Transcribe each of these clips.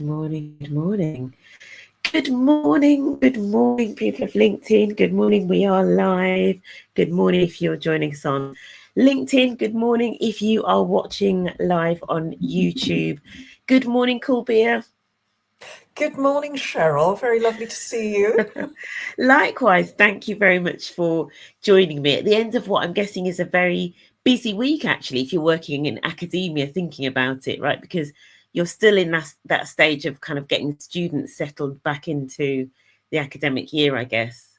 Morning, good morning. Good morning, people of LinkedIn. Good morning, we are live. Good morning if you're joining us on LinkedIn. Good morning if you are watching live on YouTube. Good morning, Kulbir. Good morning, Cheryl. Very lovely to see you. Likewise, thank you very much for joining me at the end of what I'm guessing is a very busy week, actually, if you're working in academia, thinking about it, right? Because you're still in that stage of kind of getting students settled back into the academic year, I guess.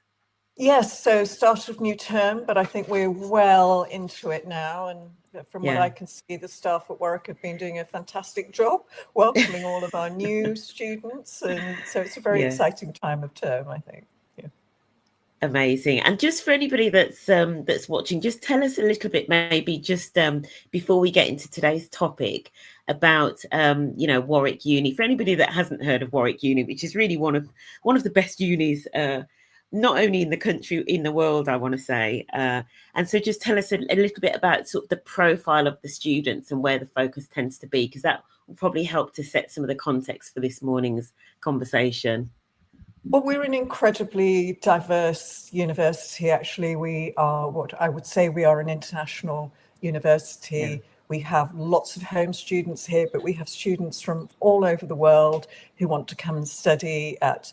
Yes, so start of new term, but I think we're well into it now. And from what Yeah. I can see, the staff at Warwick have been doing a fantastic job welcoming all of our new students. And so it's a very Yes. exciting time of term, I think. Yeah. Amazing. And just for anybody that's watching, just tell us a little bit, maybe just before we get into today's topic about Warwick Uni. For anybody that hasn't heard of Warwick Uni, which is really one of the best unis, not only in the country, in the world, I want to say. And so just tell us a little bit about sort of the profile of the students and where the focus tends to be, because that will probably help to set some of the context for this morning's conversation. Well, we're an incredibly diverse university. Actually, we are what I would say we are an international university. Yeah. We have lots of home students here, but we have students from all over the world who want to come and study at,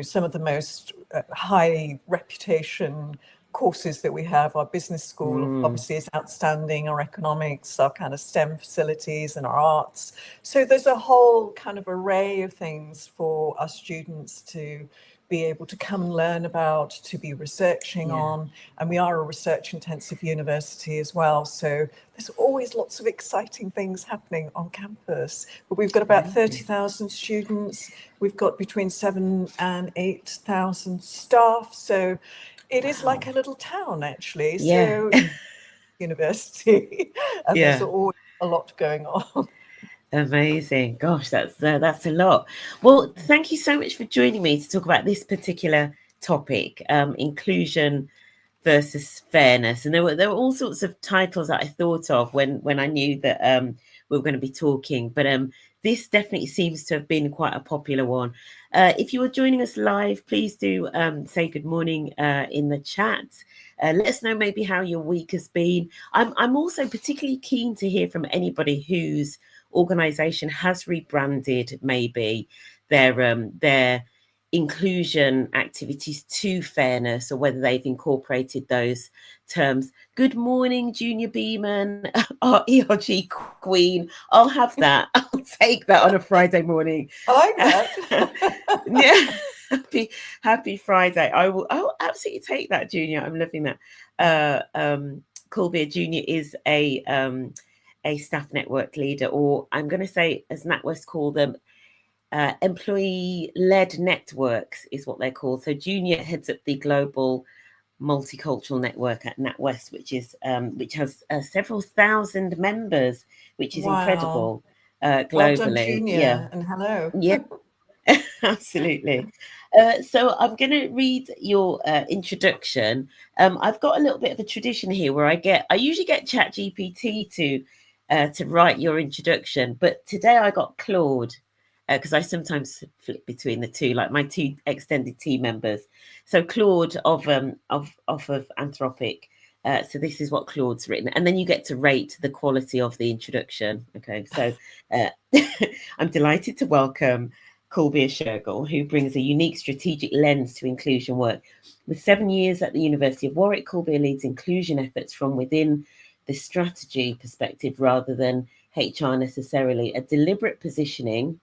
some of the most high reputation courses that we have. Our business school obviously is outstanding, our economics, our kind of STEM facilities and our arts. So there's a whole kind of array of things for our students to be able to come and learn about, to be researching on. And we are a research intensive university as well. So there's always lots of exciting things happening on campus. But we've got about 30,000 students. We've got between 7,000 and 8,000 staff. So it is like a little town, actually. Yeah. So university, and there's Yeah. always a lot going on. Amazing. Gosh, that's a lot. Well, thank you so much for joining me to talk about this particular topic, inclusion versus fairness. And there were all sorts of titles that I thought of when I knew that we were going to be talking. But this definitely seems to have been quite a popular one. If you are joining us live, please do say good morning in the chat. Let us know maybe how your week has been. I'm also particularly keen to hear from anybody whose organization has rebranded maybe their inclusion activities to fairness, or whether they've incorporated those terms. Good morning, Junior Beeman, our ERG queen. I'll have that. I'll take that on a Friday morning. I like that. Yeah. Happy Friday. I'll absolutely take that, Junior. I'm loving that. Kulbir Junior is a staff network leader, or I'm going to say, as NatWest call them, employee-led networks is what they're called. So Junior heads up the global multicultural network at NatWest, which has several thousand members, which is Wow. incredible Well done, globally. Yeah, Junior, and hello. yeah, absolutely. So I'm going to read your introduction. I've got a little bit of a tradition here where I usually get ChatGPT to write your introduction, but today I got Claude because I sometimes flip between the two, like my two extended team members. So Claude of Anthropic. So this is what Claude's written, and then you get to rate the quality of the introduction. Okay, so I'm delighted to welcome Kulbir Shergill, who brings a unique strategic lens to inclusion work. With 7 years at the University of Warwick, Kulbir leads inclusion efforts from within the strategy perspective rather than HR necessarily, a deliberate positioning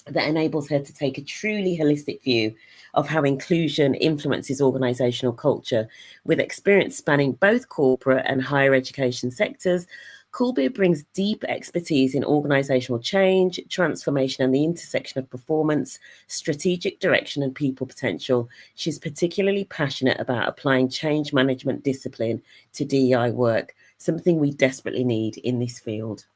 that enables her to take a truly holistic view of how inclusion influences organisational culture. With experience spanning both corporate and higher education sectors, Kulbir brings deep expertise in organisational change, transformation, and the intersection of performance, strategic direction, and people potential. She's particularly passionate about applying change management discipline to DEI work, something we desperately need in this field.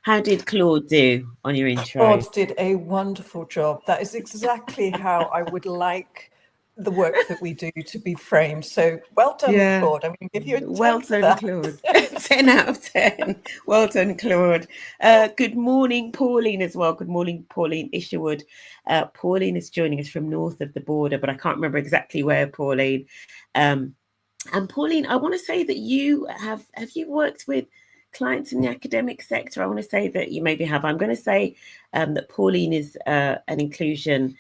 How did Claude do on your intro? Claude did a wonderful job. That is exactly how I would like the work that we do to be framed. So well done, Yeah. Claude. I'm going to give you a Well 10 for done, that. Claude. 10 out of 10. Well done, Claude. Good morning, Pauline, as well. Good morning, Pauline Isherwood. Pauline is joining us from north of the border, but I can't remember exactly where, Pauline. Um, and Pauline, I want to say that you have you worked with clients in the academic sector? I want to say that you maybe have. I'm going to say that Pauline is an inclusion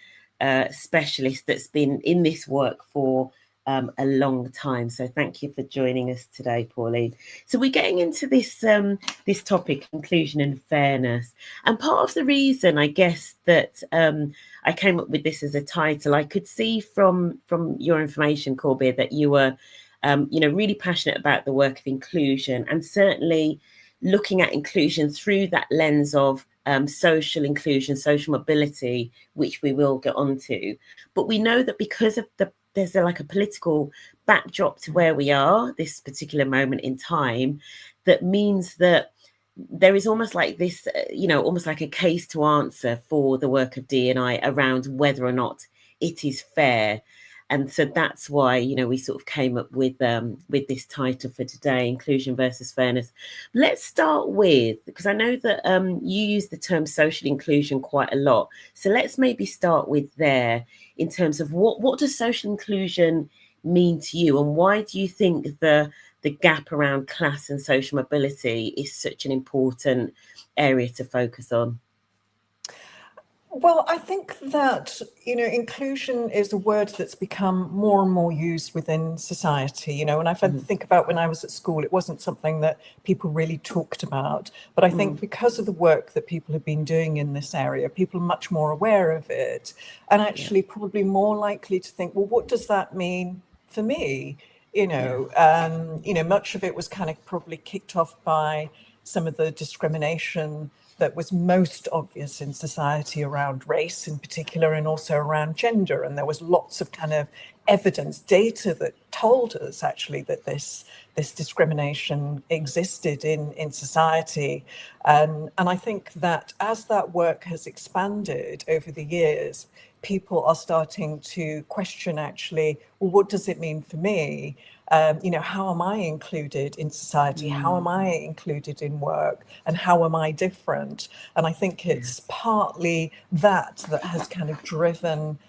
specialist that's been in this work for a long time. So thank you for joining us today, Pauline. So we're getting into this topic, inclusion and fairness. And part of the reason, I guess, that I came up with this as a title, I could see from your information, Kulbir, that you were really passionate about the work of inclusion, and certainly looking at inclusion through that lens of social inclusion, social mobility, which we will get onto. But we know that because of there's like a political backdrop to where we are, this particular moment in time, that means that there is almost like this, almost like a case to answer for the work of D&I around whether or not it is fair. And so that's why we sort of came up with this title for today, inclusion versus fairness. Let's start with, because I know that you use the term social inclusion quite a lot, so let's maybe start with there in terms of what does social inclusion mean to you, and why do you think the gap around class and social mobility is such an important area to focus on? Well, I think that, inclusion is a word that's become more and more used within society, and I've had to think about when I was at school, it wasn't something that people really talked about. But I think because of the work that people have been doing in this area, people are much more aware of it, and actually probably more likely to think, well, what does that mean for me? Much of it was kind of probably kicked off by some of the discrimination that was most obvious in society around race in particular, and also around gender. And there was lots of kind of evidence, data that told us actually that this discrimination existed in society. And I think that as that work has expanded over the years, people are starting to question actually, well, what does it mean for me? How am I included in society? How am I included in work? And how am I different? And I think it's partly that has kind of driven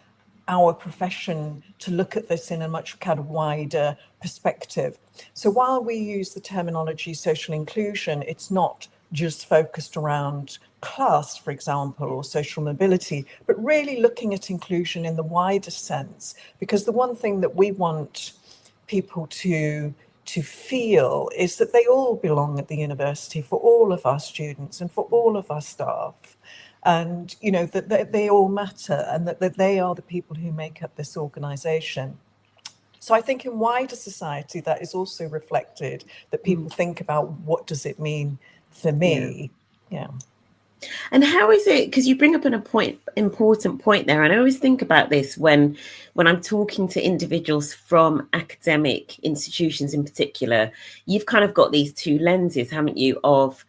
our profession to look at this in a much kind of wider perspective. So while we use the terminology social inclusion, it's not just focused around class, for example, or social mobility, but really looking at inclusion in the wider sense. Because the one thing that we want people to feel is that they all belong at the university, for all of our students and for all of our staff, and that they all matter, and that they are the people who make up this organization. So I think in wider society that is also reflected, that people think about, what does it mean for me? Yeah. And how is it, because you bring up an important point there, and I always think about this when I'm talking to individuals from academic institutions in particular. You've kind of got these two lenses, haven't you, of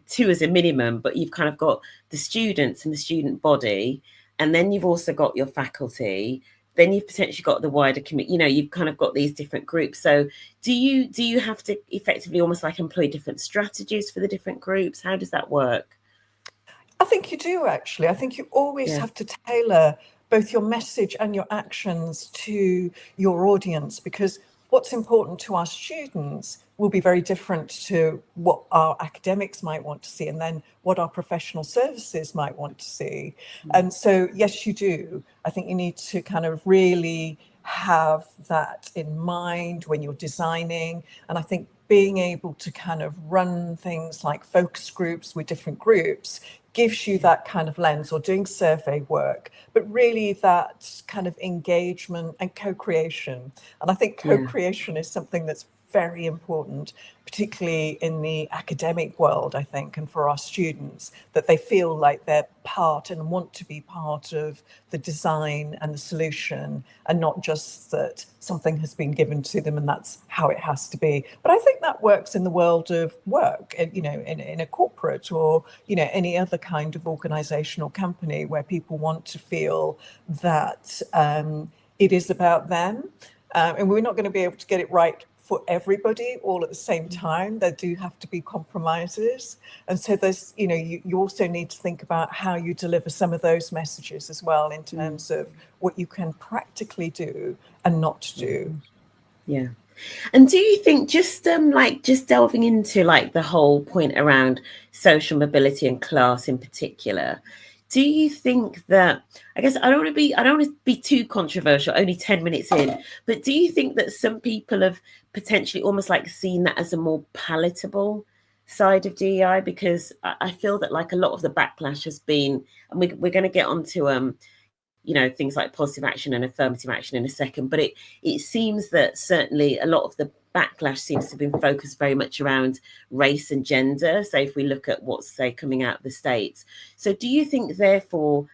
two as a minimum, but you've kind of got the students and the student body, and then you've also got your faculty, then you've potentially got the wider community. You've kind of got these different groups. So do you have to effectively almost like employ different strategies for the different groups? How does that work? I think you do, actually. I think you always have to tailor both your message and your actions to your audience, because what's important to our students will be very different to what our academics might want to see, and then what our professional services might want to see. And so, yes, you do. I think you need to kind of really have that in mind when you're designing. And I think being able to kind of run things like focus groups with different groups gives you that kind of lens, or doing survey work, but really that kind of engagement and co-creation. And I think co-creation is something that's very important, particularly in the academic world, I think, and for our students, that they feel like they're part and want to be part of the design and the solution, and not just that something has been given to them and that's how it has to be. But I think that works in the world of work, in a corporate, or, any other kind of organization or company, where people want to feel that it is about them. And we're not going to be able to get it right for everybody all at the same time. There do have to be compromises. And so there's, you also need to think about how you deliver some of those messages as well, in terms of what you can practically do and not do. Yeah. And do you think, just just delving into like the whole point around social mobility and class in particular, do you think that, I guess I don't want to be too controversial, only 10 minutes in, but do you think that some people have potentially almost like seen that as a more palatable side of DEI? Because I feel that like a lot of the backlash has been, and we're going to get onto things like positive action and affirmative action in a second, but it seems that certainly a lot of the backlash seems to have been focused very much around race and gender. So if we look at what's, say, coming out of the States, so do you think therefore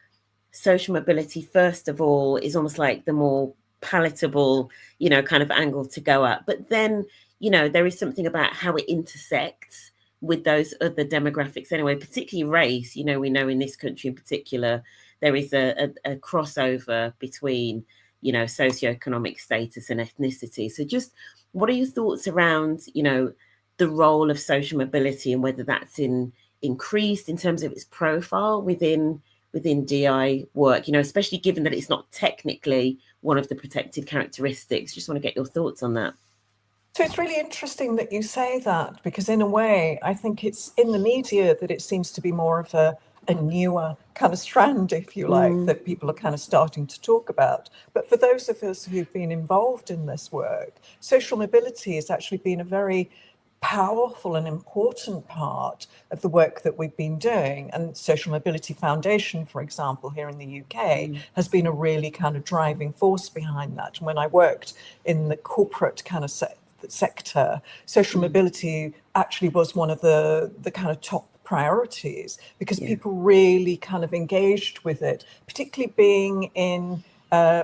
social mobility, first of all, is almost like the more palatable kind of angle to go at, but then there is something about how it intersects with those other demographics anyway, particularly race? We know in this country in particular there is a crossover between socioeconomic status and ethnicity. So just what are your thoughts around the role of social mobility, and whether that's increased in terms of its profile within DI work, especially given that it's not technically one of the protected characteristics? Just want to get your thoughts on that. So it's really interesting that you say that, because in a way, I think it's in the media that it seems to be more of a newer kind of strand, if you like, that people are kind of starting to talk about. But for those of us who've been involved in this work, social mobility has actually been a very powerful and important part of the work that we've been doing. And Social Mobility Foundation, for example, here in the UK, has been a really kind of driving force behind that. And when I worked in the corporate kind of sector, social mobility actually was one of the kind of top priorities, because people really kind of engaged with it, particularly being in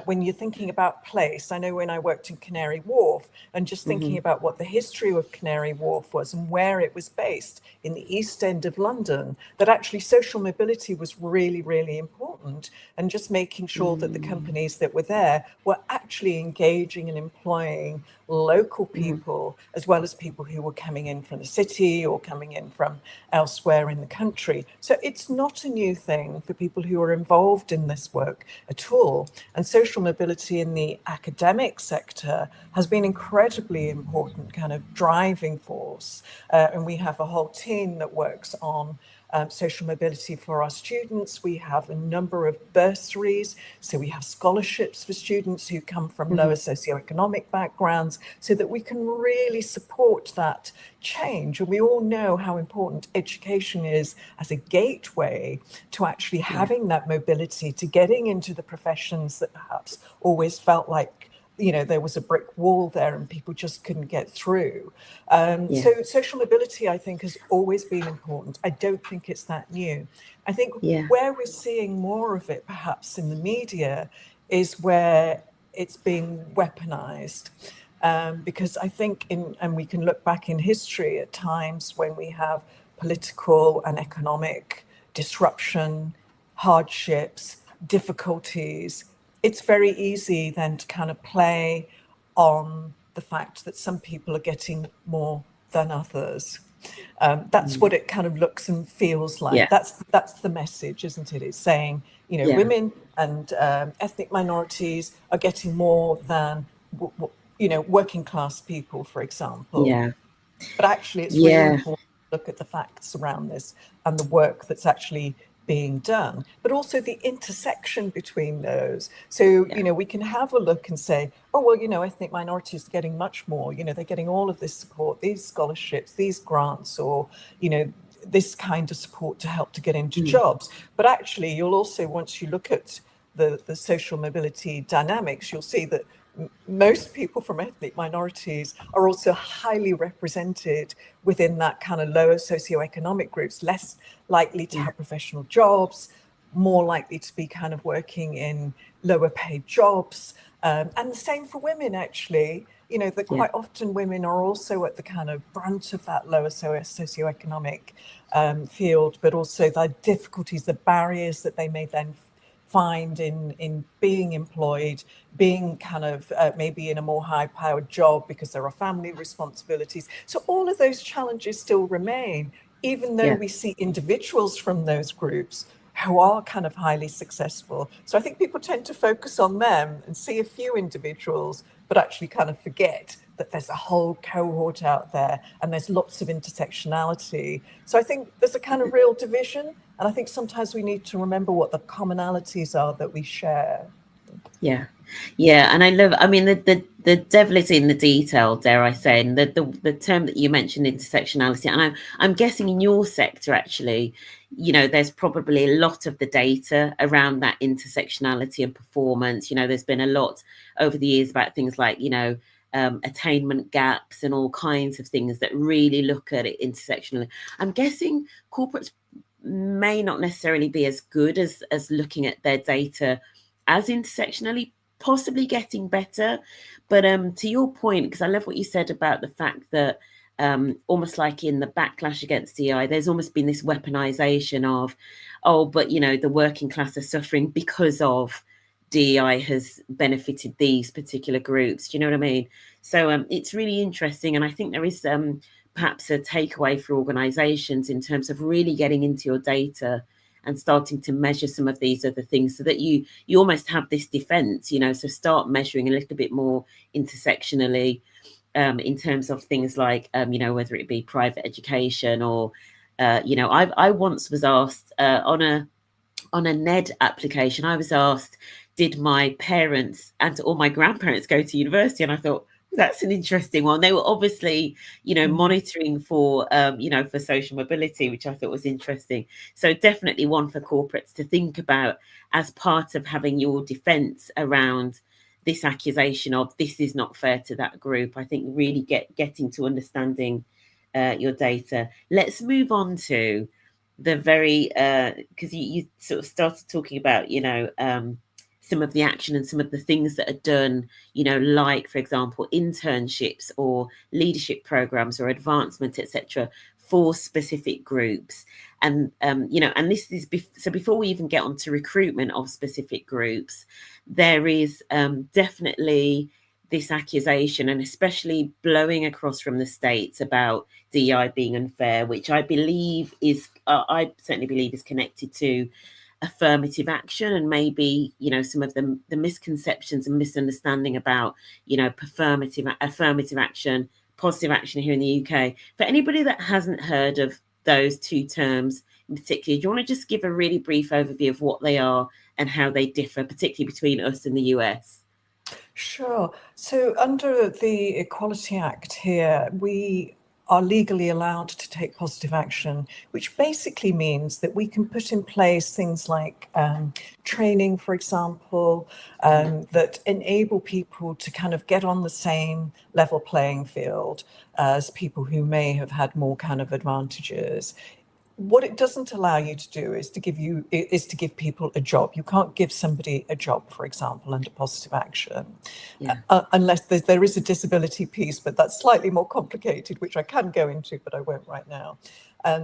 when you're thinking about place. I know when I worked in Canary Wharf, and just thinking about what the history of Canary Wharf was and where it was based in the East End of London, that actually social mobility was really, really important. And just making sure that the companies that were there were actually engaging and employing local people, as well as people who were coming in from the city or coming in from elsewhere in the country. So it's not a new thing for people who are involved in this work at all. And social mobility in the academic sector has been incredibly important kind of driving force. And we have a whole team that works on social mobility for our students. We have a number of bursaries, so we have scholarships for students who come from lower socioeconomic backgrounds, so that we can really support that change. And we all know how important education is as a gateway to actually having that mobility, to getting into the professions that perhaps always felt like there was a brick wall there and people just couldn't get through. So social mobility, I think, has always been important. I don't think it's that new. I think where we're seeing more of it, perhaps in the media, is where it's being weaponized. Because I think and we can look back in history at times when we have political and economic disruption, hardships, difficulties, it's very easy then to kind of play on the fact that some people are getting more than others. That's what it kind of looks and feels like. That's the message, isn't it? It's saying, women and ethnic minorities are getting more than, working class people, for example. But actually, it's really important to look at the facts around this and the work that's actually being done, but also the intersection between those. So, we can have a look and say, oh, well, ethnic minorities are getting much more, they're getting all of this support, these scholarships, these grants, or, this kind of support to help to get into jobs. But actually, you'll also, once you look at the social mobility dynamics, you'll see that most people from ethnic minorities are also highly represented within that kind of lower socioeconomic groups, less likely to have professional jobs, more likely to be kind of working in lower paid jobs. And the same for women, actually, that quite often women are also at the kind of brunt of that lower socioeconomic field, but also the difficulties, the barriers that they may then find in being employed, being kind of maybe in a more high-powered job because there are family responsibilities. So all of those challenges still remain, even though Yeah. we see individuals from those groups who are kind of highly successful. So I think people tend to focus on them and see a few individuals, but actually kind of forget that there's a whole cohort out there and there's lots of intersectionality. So I think there's a kind of real division. And I think sometimes we need to remember what the commonalities are that we share. Yeah, yeah, and I mean, the devil is in the detail, dare I say, and the term that you mentioned, intersectionality, and I'm guessing in your sector actually, you know, there's probably a lot of the data around that intersectionality and performance. You know, there's been a lot over the years about things like, you know, attainment gaps and all kinds of things that really look at it intersectionally. I'm guessing corporates may not necessarily be as good as looking at their data as intersectionally, possibly getting better. But to your point, because I love what you said about the fact that almost like in the backlash against DI, there's almost been this weaponization of, oh, but you know, the working class are suffering because of DEI has benefited these particular groups. Do you know what I mean? So it's really interesting, and I think there is perhaps a takeaway for organisations in terms of really getting into your data and starting to measure some of these other things, so that you almost have this defence, you know. So start measuring a little bit more intersectionally in terms of things like you know, whether it be private education or you know, I once was asked on a NED application, I was asked, did my parents and all my grandparents go to university? And I thought, that's an interesting one. They were obviously, you know, monitoring for, you know, for social mobility, which I thought was interesting. So definitely one for corporates to think about as part of having your defence around this accusation of this is not fair to that group. I think really getting to understanding your data. Let's move on to the very because you sort of started talking about, you know, some of the action and some of the things that are done, you know, like for example internships or leadership programs or advancement, etc., for specific groups. And you know, and this is so before we even get on to recruitment of specific groups, there is definitely this accusation, and especially blowing across from the States, about DEI being unfair, which I believe is, I certainly believe is connected to affirmative action, and maybe, you know, some of the misconceptions and misunderstanding about, you know, affirmative action, positive action here in the UK. For anybody that hasn't heard of those two terms in particular, do you want to just give a really brief overview of what they are and how they differ, particularly between us and the US? Sure. So under the Equality Act here, we are legally allowed to take positive action, which basically means that we can put in place things like training, for example, that enable people to kind of get on the same level playing field as people who may have had more kind of advantages. What it doesn't allow you to do is to give people a job. You can't give somebody a job, for example, under positive action, Yeah. unless there is a disability piece, but that's slightly more complicated, which I can go into, but I won't right now.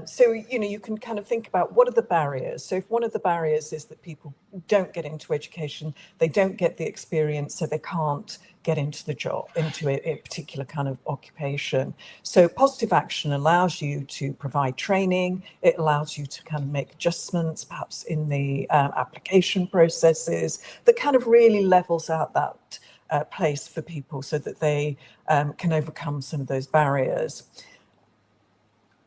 So, you know, you can kind of think about what are the barriers. So if one of the barriers is that people don't get into education, they don't get the experience, so they can't get into the job, into a particular kind of occupation. So positive action allows you to provide training. It allows you to kind of make adjustments, perhaps in the application processes, that kind of really levels out that place for people so that they can overcome some of those barriers.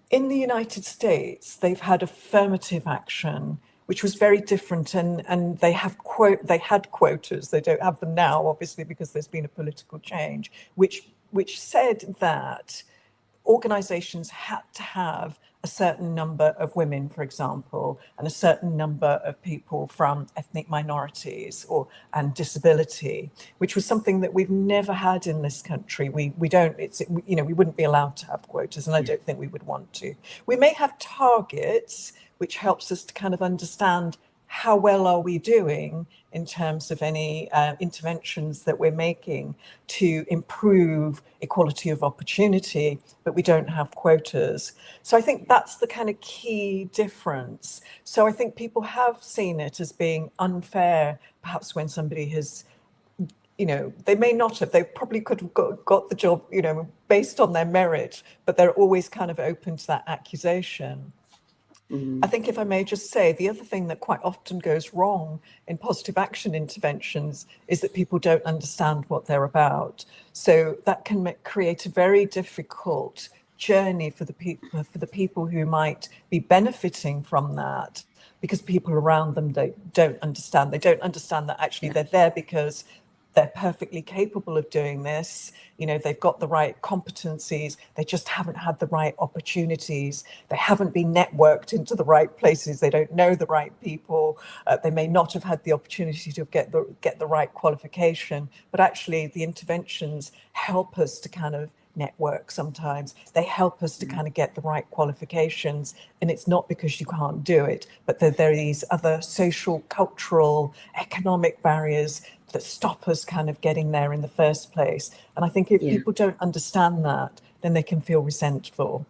In the United States, they've had affirmative action, which was very different, and they had quotas. They don't have them now, obviously, because there's been a political change, which said that organizations had to have a certain number of women, for example, and a certain number of people from ethnic minorities and disability, which was something that we've never had in this country. We don't, it's, you know, we wouldn't be allowed to have quotas, and I don't think we would want to. We may have targets, which helps us to kind of understand how well are we doing in terms of any interventions that we're making to improve equality of opportunity, but we don't have quotas. So I think that's the kind of key difference. So I think people have seen it as being unfair, perhaps when somebody has, they may not have, they probably could have got the job, based on their merit, but they're always kind of open to that accusation. I think, if I may just say, the other thing that quite often goes wrong in positive action interventions is that people don't understand what they're about. So that can create a very difficult journey for the people who might be benefiting from that, because people around them don't understand. They don't understand that actually they're there because they're perfectly capable of doing this. They've got the right competencies. They just haven't had the right opportunities. They haven't been networked into the right places. They don't know the right people. They may not have had the opportunity to get the right qualification. But actually, the interventions help us to kind of network sometimes. They help us to kind of get the right qualifications. And it's not because you can't do it, but there are these other social, cultural, economic barriers that stop us kind of getting there in the first place. And I think if people don't understand that, then they can feel resentful.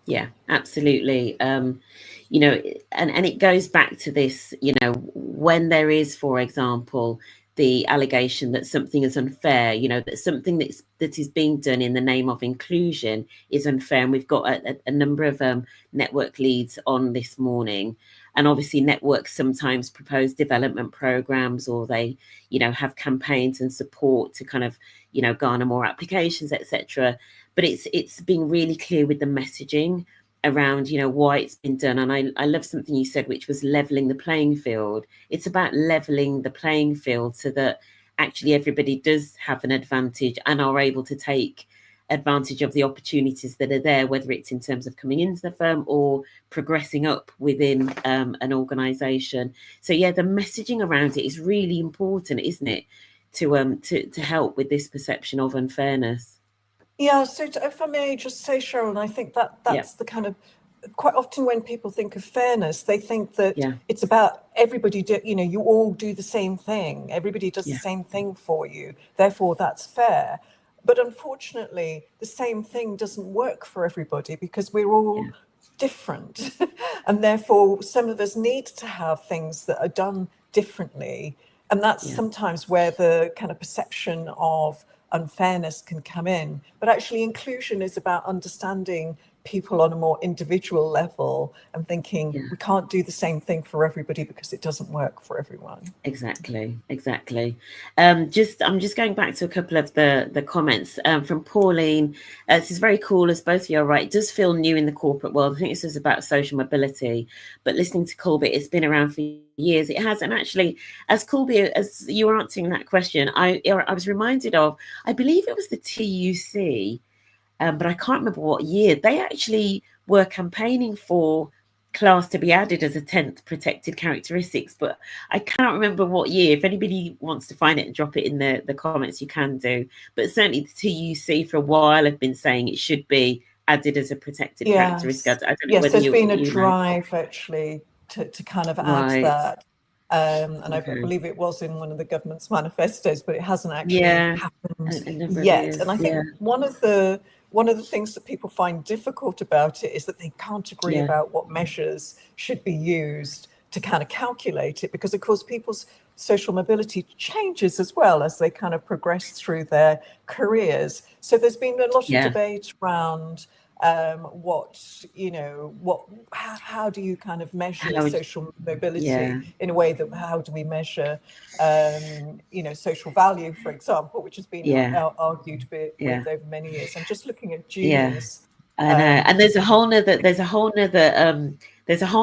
Yeah, absolutely. And it goes back to this, when there is, for example, the allegation that something is unfair, that something that is being done in the name of inclusion is unfair. And we've got a number of network leads on this morning. And obviously networks sometimes propose development programs, or they, have campaigns and support to kind of, garner more applications, etc. But it's being really clear with the messaging around, why it's been done. And I love something you said, which was leveling the playing field. It's about leveling the playing field so that actually everybody does have an advantage and are able to take advantage of the opportunities that are there, whether it's in terms of coming into the firm or progressing up within an organisation. So yeah, the messaging around it is really important, isn't it, to help with this perception of unfairness. Yeah, so if I may just say, Sharon, I think that's the kind of, quite often when people think of fairness, they think that it's about everybody you all do the same thing. Everybody does the same thing for you. Therefore, that's fair. But unfortunately, the same thing doesn't work for everybody, because we're all different. And therefore, some of us need to have things that are done differently. And that's sometimes where the kind of perception of unfairness can come in. But actually, inclusion is about understanding people on a more individual level and thinking we can't do the same thing for everybody because it doesn't work for everyone. Exactly. I'm just going back to a couple of the comments from Pauline. This is very cool, as both of you are right. It does feel new in the corporate world. I think this is about social mobility, but listening to Kulbir, it's been around for years. It has, and actually, as Kulbir, as you were answering that question, I was reminded of, I believe it was the TUC, but I can't remember what year. They actually were campaigning for class to be added as a 10th protected characteristics, but I cannot remember what year. If anybody wants to find it and drop it in the comments, you can do. But certainly the TUC for a while have been saying it should be added as a protected characteristic. I don't know whether there's been a drive actually to kind of add that. I believe it was in one of the government's manifestos, but it hasn't actually happened yet. And I think one of the things that people find difficult about it is that they can't agree about what measures should be used to kind of calculate it, because of course people's social mobility changes as well as they kind of progress through their careers. So there's been a lot of debate around how do you kind of measure social mobility in a way that, how do we measure social value, for example, which has been argued with over many years. I'm just looking at juniors. I know, and there's a whole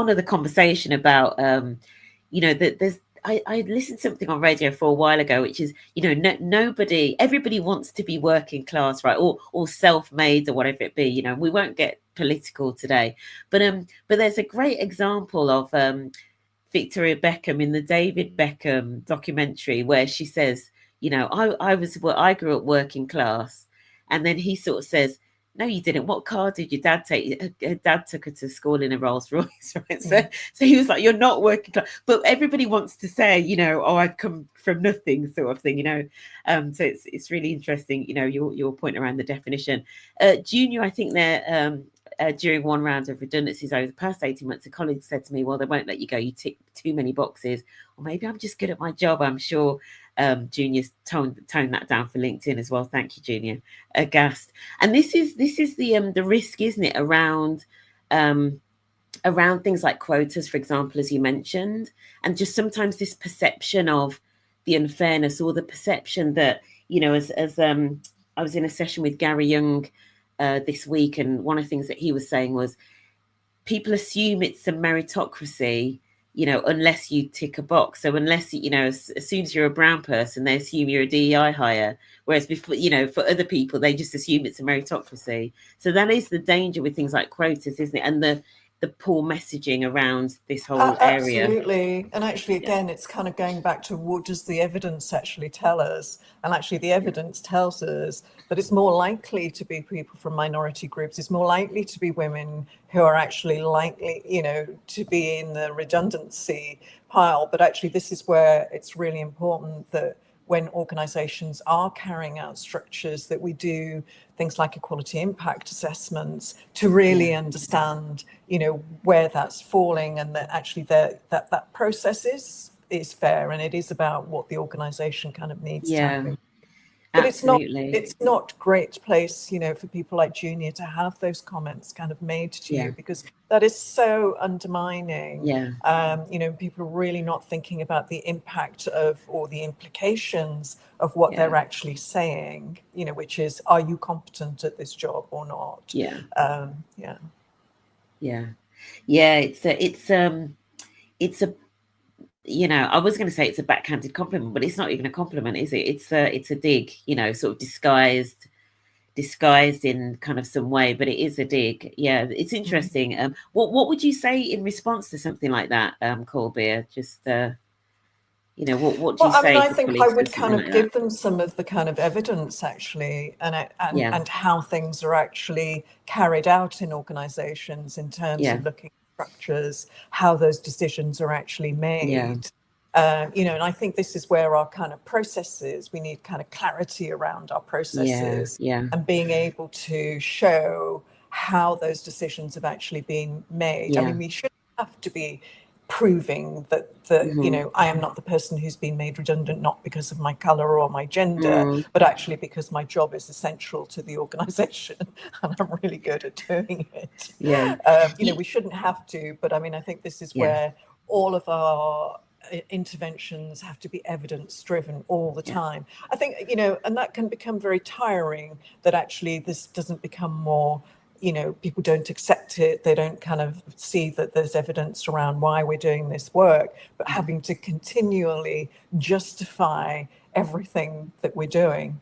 nother conversation about that I listened to something on radio for a while ago, which is, everybody wants to be working class, right? Or self-made, or whatever it be. We won't get political today, but there's a great example of Victoria Beckham in the David Beckham documentary, where she says, I grew up working class, and then he sort of says, no, you didn't. What car did your dad take? Her dad took her to school in a Rolls Royce, right? Yeah. So he was like, you're not working class. But everybody wants to say, you know, oh, I've come from nothing, sort of thing, you know. So it's really interesting, you know, your point around the definition. Junior, I think during one round of redundancies over the past 18 months, a colleague said to me, well, they won't let you go. You tick too many boxes. Or maybe I'm just good at my job. I'm sure Junior's toned that down for LinkedIn as well. Thank you, Junior. Aghast. And this is the risk, isn't it, around things like quotas, for example, as you mentioned, and just sometimes this perception of the unfairness, or the perception that, you know, as I was in a session with Gary Young this week, and one of the things that he was saying was people assume it's a meritocracy, you know, unless you tick a box. So unless, you know, as soon as you're a brown person, they assume you're a DEI hire. Whereas before, you know, for other people, they just assume it's a meritocracy. So that is the danger with things like quotas, isn't it? And the poor messaging around this whole area. Absolutely. And actually, again, it's kind of going back to what does the evidence actually tell us? And actually, the evidence tells us that it's more likely to be people from minority groups. It's more likely to be women who are actually likely, you know, to be in the redundancy pile. But actually, this is where it's really important that when organizations are carrying out structures, that we do things like equality impact assessments to really understand, you know, where that's falling, and that actually that process is fair, and it is about what the organization kind of needs to happen. But Absolutely. it's not great place, you know, for people like Junior to have those comments kind of made to you, because that is so undermining. You know, people are really not thinking about the impact of, or the implications of what they're actually saying, you know, which is, are you competent at this job or not? It's a you know, I was going to say it's a backhanded compliment, but it's not even a compliment, is it? It's a dig, you know, sort of disguised in kind of some way, but it is a dig. Yeah, it's interesting. What would you say in response to something like that, Kulbir? Just you know, what do you say? Well, I mean, I think I would kind of give them some of the kind of evidence actually, and how things are actually carried out in organizations in terms of looking at structures, how those decisions are actually made. You know, and I think this is where our kind of processes, we need kind of clarity around our processes, and being able to show how those decisions have actually been made. I mean, we shouldn't have to be proving that you know, I am not the person who's been made redundant not because of my color or my gender, but actually because my job is essential to the organization and I'm really good at doing it. You know, we shouldn't have to, but I mean, I think this is where all of our interventions have to be evidence driven all the time. I think, you know, and that can become very tiring, that actually this doesn't become more, you know, people don't accept it. They don't kind of see that there's evidence around why we're doing this work, but having to continually justify everything that we're doing.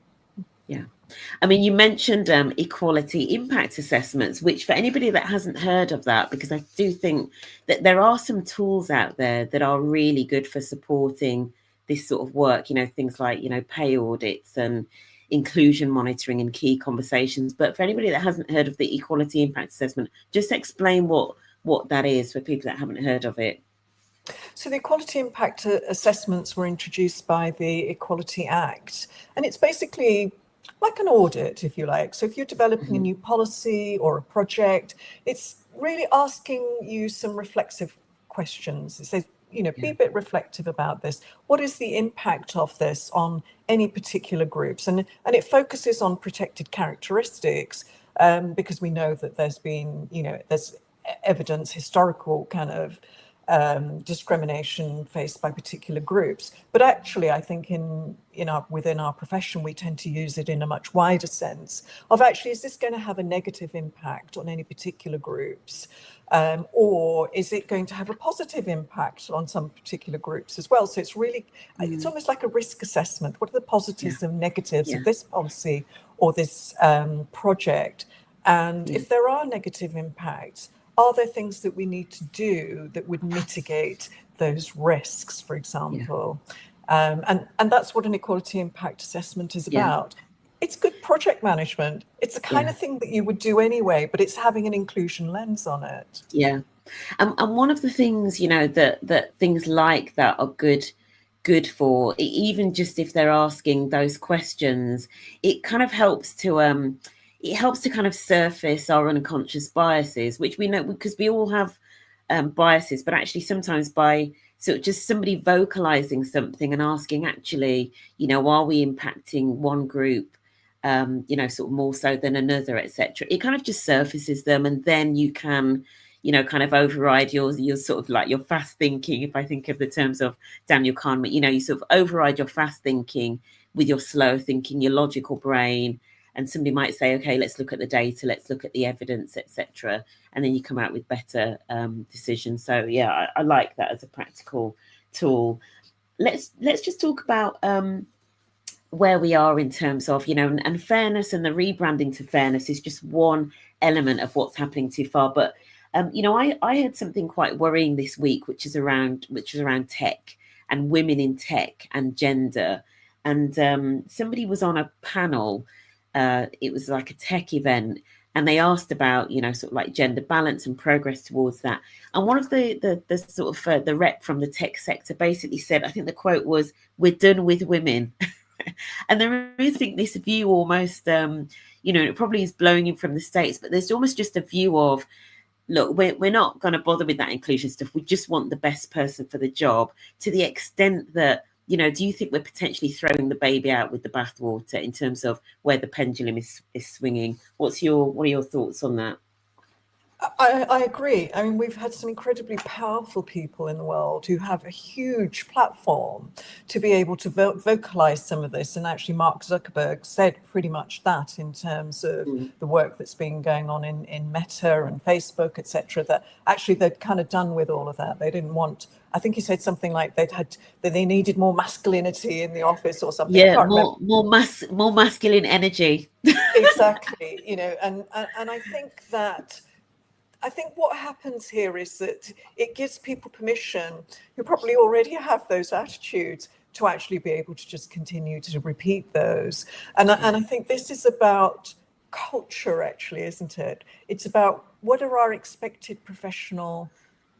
I mean, you mentioned equality impact assessments, which for anybody that hasn't heard of that, because I do think that there are some tools out there that are really good for supporting this sort of work, you know, things like, you know, pay audits and inclusion monitoring and key conversations. But for anybody that hasn't heard of the equality impact assessment, just explain what that is for people that haven't heard of it. So the equality impact assessments were introduced by the Equality Act, and it's basically like an audit, if you like. So if you're developing a new policy or a project, it's really asking you some reflexive questions. It says, you know, be a bit reflective about this. What is the impact of this on any particular groups? And it focuses on protected characteristics, because we know that there's been, you know, there's evidence, historical kind of discrimination faced by particular groups. But actually, I think within our profession, we tend to use it in a much wider sense of actually, is this going to have a negative impact on any particular groups? Or is it going to have a positive impact on some particular groups as well? So it's really, it's almost like a risk assessment. What are the positives and negatives of this policy or this project? And if there are negative impacts, are there things that we need to do that would mitigate those risks, for example? And that's what an equality impact assessment is about. It's good project management. It's the kind of thing that you would do anyway, but it's having an inclusion lens on it. Yeah. And one of the things, you know, that things like that are good for, even just if they're asking those questions, it kind of helps to it helps to kind of surface our unconscious biases, which we know because we all have biases, but actually sometimes by sort of just somebody vocalizing something and asking, actually, you know, are we impacting one group, you know, sort of more so than another, etc. It kind of just surfaces them, and then you can, you know, kind of override your sort of like your fast thinking. If I think of the terms of Daniel Kahneman, you know, you sort of override your fast thinking with your slow thinking, your logical brain. And somebody might say, okay, let's look at the data, let's look at the evidence, etc. And then you come out with better decisions. So yeah, I like that as a practical tool. Let's just talk about where we are in terms of, you know, and fairness, and the rebranding to fairness is just one element of what's happening too far. But you know, I heard something quite worrying this week, which is around tech and women in tech and gender. And somebody was on a panel. It was like a tech event, and they asked about, you know, sort of like gender balance and progress towards that. And one of the sort of the rep from the tech sector basically said, I think the quote was, "We're done with women." And there is, I think, this view almost, you know, it probably is blowing in from the States, but there's almost just a view of, look, we're not going to bother with that inclusion stuff. We just want the best person for the job, to the extent that, you know, do you think we're potentially throwing the baby out with the bathwater in terms of where the pendulum is swinging? What are your thoughts on that? I agree. I mean, we've had some incredibly powerful people in the world who have a huge platform to be able to vocalize some of this. And actually, Mark Zuckerberg said pretty much that in terms of the work that's been going on in Meta and Facebook, etc. That actually they'd kind of done with all of that. They didn't want. I think he said something like that they needed more masculinity in the office or something. I Yeah, can't remember. more masculine energy. Exactly, you know, and I think that. I think what happens here is that it gives people permission who probably already have those attitudes to actually be able to just continue to repeat those. And I think this is about culture, actually, isn't it? It's about what are our expected professional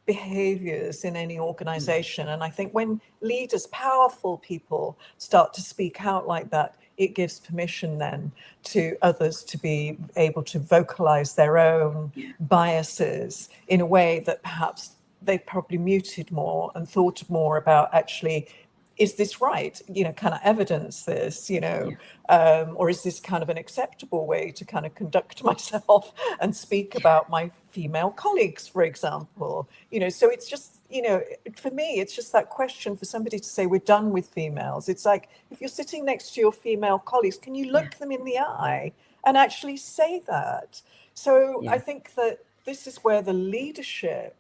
behaviors in any organization. And I think when leaders, powerful people, start to speak out like that, it gives permission then to others to be able to vocalize their own biases in a way that perhaps they've probably muted more and thought more about, actually, is this right? You know, can I evidence this? You know, or is this kind of an acceptable way to kind of conduct myself and speak about my female colleagues, for example? You know, so it's just, you know, for me, it's just that question for somebody to say, we're done with females. It's like, if you're sitting next to your female colleagues, can you look them in the eye and actually say that? So I think that this is where the leadership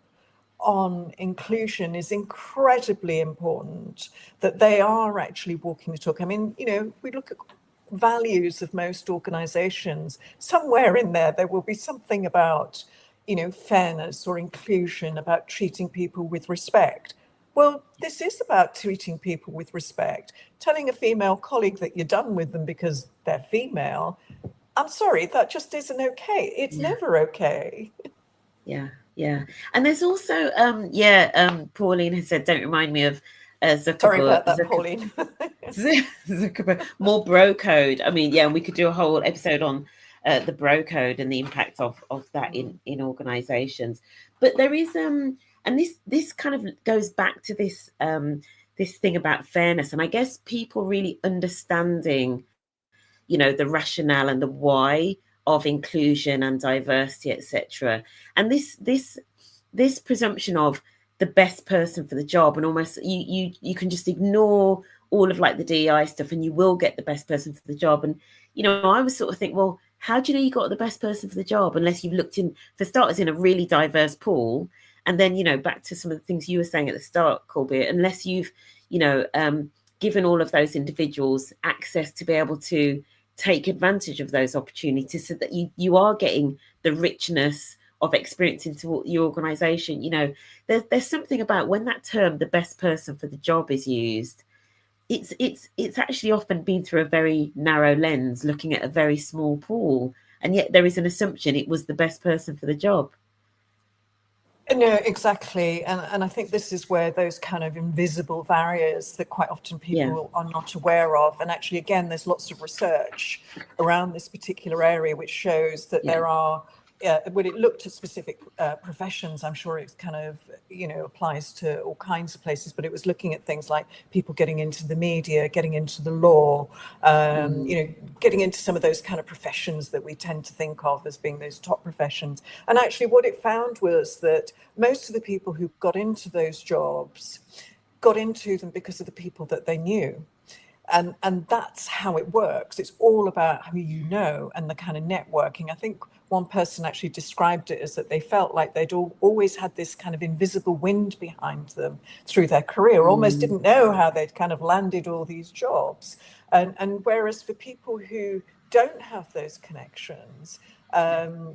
on inclusion is incredibly important, that they are actually walking the talk. I mean, you know, we look at values of most organizations, somewhere in there will be something about, you know, fairness or inclusion, about treating people with respect. Well, this is about treating people with respect. Telling a female colleague that you're done with them because they're female, I'm sorry, that just isn't okay. It's never okay. Yeah. And there's also Pauline has said, don't remind me of Sorry Zuckerberg. about that, Pauline. Zuckerberg, more bro code. I mean, yeah, we could do a whole episode on the bro code and the impact of that in organizations. But there is and this kind of goes back to this this thing about fairness, and I guess people really understanding, you know, the rationale and the why of inclusion and diversity, etc. And this presumption of the best person for the job, and almost you can just ignore all of like the DEI stuff and you will get the best person for the job. And you know, I was sort of think, well, how do you know you got the best person for the job unless you've looked in, for starters, in a really diverse pool? And then, you know, back to some of the things you were saying at the start, Kulbir, unless you've, you know, given all of those individuals access to be able to take advantage of those opportunities, so that you are getting the richness of experience into your organization. You know, there's something about when that term, the best person for the job, is used, it's actually often been through a very narrow lens, looking at a very small pool, and yet there is an assumption it was the best person for the job. No, exactly. And I think this is where those kind of invisible barriers that quite often Yeah, people are not aware of. And actually, again, there's lots of research around this particular area which shows that yeah. there are, when it looked at specific professions, I'm sure it's kind of, applies to all kinds of places, but it was looking at things like people getting into the media, getting into the law, getting into some of those kind of professions that we tend to think of as being those top professions. And actually what it found was that most of the people who got into those jobs got into them because of the people that they knew. And that's how it works. It's all about who you know and the kind of networking. I think one person actually described it as that they felt like they'd always had this kind of invisible wind behind them through their career, almost Mm, didn't know how they'd kind of landed all these jobs. And whereas for people who don't have those connections,